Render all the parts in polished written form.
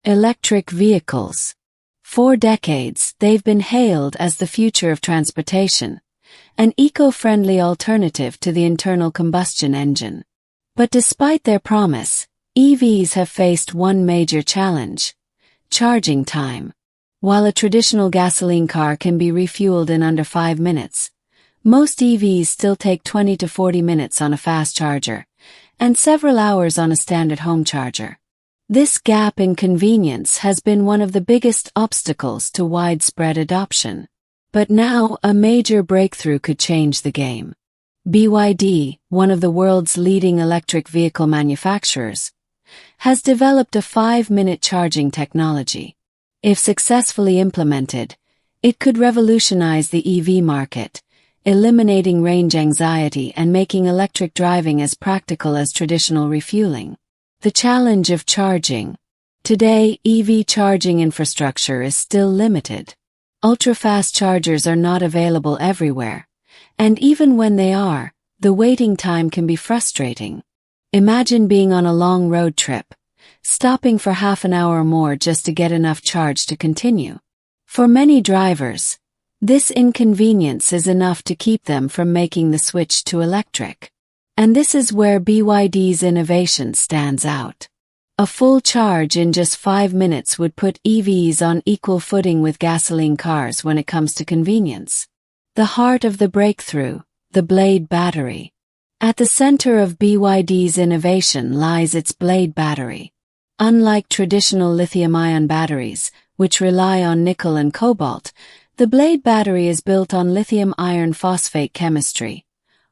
Electric vehicles. For decades, they've been hailed as the future of transportation, an eco-friendly alternative to the internal combustion engine. But despite their promise, EVs have faced one major challenge: charging time. While a traditional gasoline car can be refueled in under 5 minutes, most EVs still take 20 to 40 minutes on a fast charger, and several hours on a standard home charger. This gap in convenience has been one of the biggest obstacles to widespread adoption. But now, a major breakthrough could change the game. BYD, one of the world's leading electric vehicle manufacturers, has developed a 5-minute charging technology. If successfully implemented, it could revolutionize the EV market, eliminating range anxiety and making electric driving as practical as traditional refueling. The challenge of charging. Today, EV charging infrastructure is still limited. Ultra-fast chargers are not available everywhere, and even when they are, the waiting time can be frustrating. Imagine being on a long road trip, stopping for half an hour or more just to get enough charge to continue. For many drivers, this inconvenience is enough to keep them from making the switch to electric. And this is where BYD's innovation stands out. A full charge in just 5 minutes would put EVs on equal footing with gasoline cars when it comes to convenience. The heart of the breakthrough, the Blade battery. At the center of BYD's innovation lies its Blade battery. Unlike traditional lithium-ion batteries, which rely on nickel and cobalt, the Blade battery is built on lithium iron phosphate chemistry,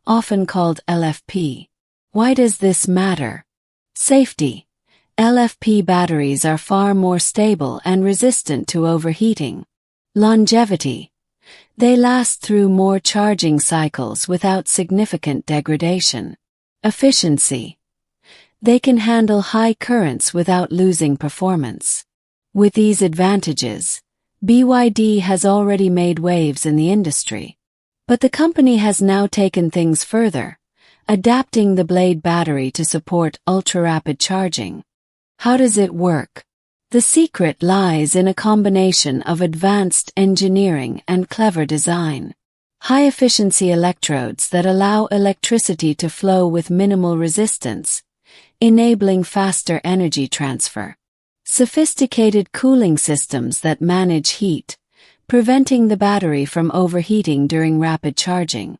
often called LFP. Why does this matter? Safety. LFP batteries are far more stable and resistant to overheating. Longevity. They last through more charging cycles without significant degradation. Efficiency. They can handle high currents without losing performance. With these advantages, BYD has already made waves in the industry. But the company has now taken things further, adapting the Blade battery to support ultra-rapid charging. How does it work? The secret lies in a combination of advanced engineering and clever design. High-efficiency electrodes that allow electricity to flow with minimal resistance, enabling faster energy transfer. Sophisticated cooling systems that manage heat, preventing the battery from overheating during rapid charging.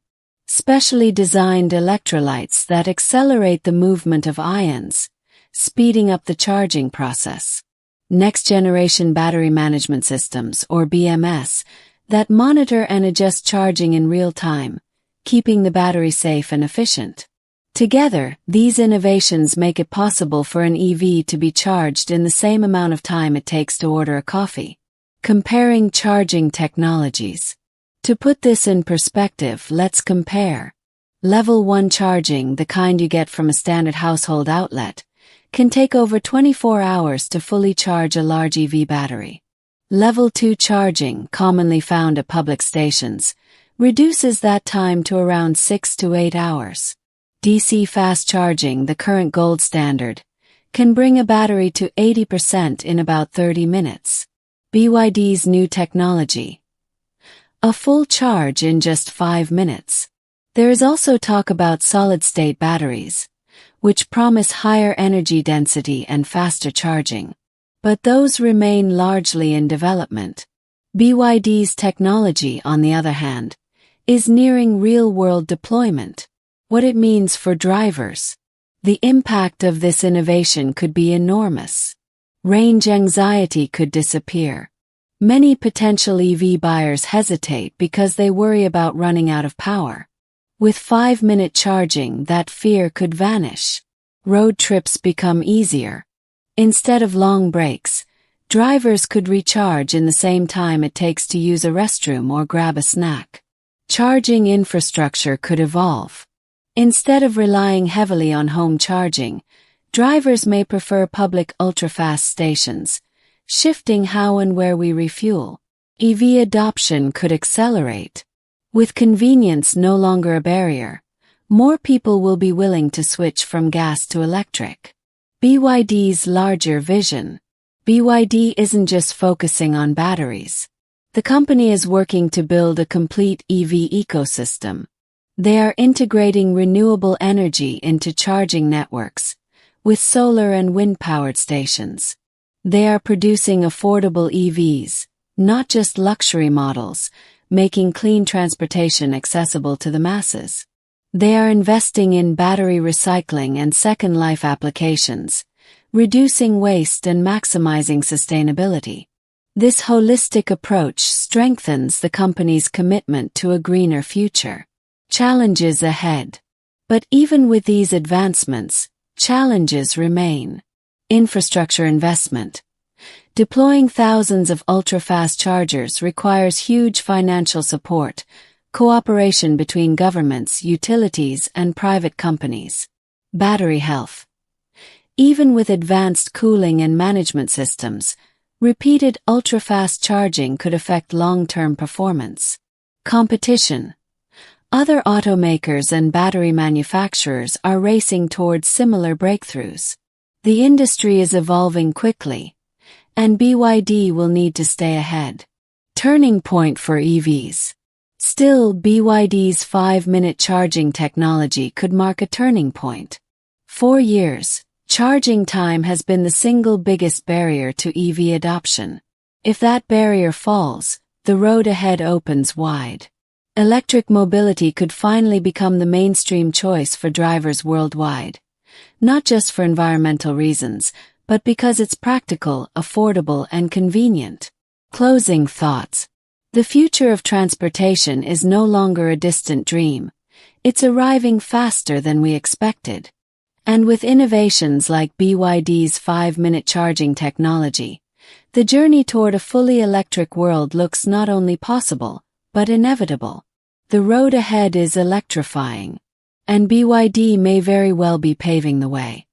Specially designed electrolytes that accelerate the movement of ions, speeding up the charging process. Next-generation battery management systems, or BMS, that monitor and adjust charging in real time, keeping the battery safe and efficient. Together, these innovations make it possible for an EV to be charged in the same amount of time it takes to order a coffee. Comparing charging technologies. To put this in perspective, let's compare. Level 1 charging, the kind you get from a standard household outlet, can take over 24 hours to fully charge a large EV battery. Level 2 charging, commonly found at public stations, reduces that time to around 6 to 8 hours. DC fast charging, the current gold standard, can bring a battery to 80% in about 30 minutes. BYD's new technology. A full charge in just 5 minutes. There is also talk about solid-state batteries, which promise higher energy density and faster charging. But those remain largely in development. BYD's technology, on the other hand, is nearing real-world deployment. What it means for drivers. The impact of this innovation could be enormous. Range anxiety could disappear. Many potential EV buyers hesitate because they worry about running out of power. With 5-minute charging, that fear could vanish. Road trips become easier. Instead of long breaks, drivers could recharge in the same time it takes to use a restroom or grab a snack. Charging infrastructure could evolve. Instead of relying heavily on home charging, drivers may prefer public ultra-fast stations, shifting how and where we refuel. EV adoption could accelerate. With convenience no longer a barrier, more people will be willing to switch from gas to electric. BYD's larger vision. BYD isn't just focusing on batteries. The company is working to build a complete EV ecosystem. They are integrating renewable energy into charging networks, with solar and wind-powered stations. They are producing affordable EVs, not just luxury models, making clean transportation accessible to the masses. They are investing in battery recycling and second life applications, reducing waste and maximizing sustainability. This holistic approach strengthens the company's commitment to a greener future. Challenges ahead. But even with these advancements, challenges remain. Infrastructure investment. Deploying thousands of ultra-fast chargers requires huge financial support, cooperation between governments, utilities, and private companies. Battery health. Even with advanced cooling and management systems, repeated ultra-fast charging could affect long-term performance. Competition. Other automakers and battery manufacturers are racing towards similar breakthroughs. The industry is evolving quickly, and BYD will need to stay ahead. Turning point for EVs. Still, BYD's 5-minute charging technology could mark a turning point. 4 years, charging time has been the single biggest barrier to EV adoption. If that barrier falls, the road ahead opens wide. Electric mobility could finally become the mainstream choice for drivers worldwide, not just for environmental reasons, but because it's practical, affordable, and convenient. Closing thoughts. The future of transportation is no longer a distant dream. It's arriving faster than we expected. And with innovations like BYD's 5-minute charging technology, the journey toward a fully electric world looks not only possible, but inevitable. The road ahead is electrifying, and BYD may very well be paving the way.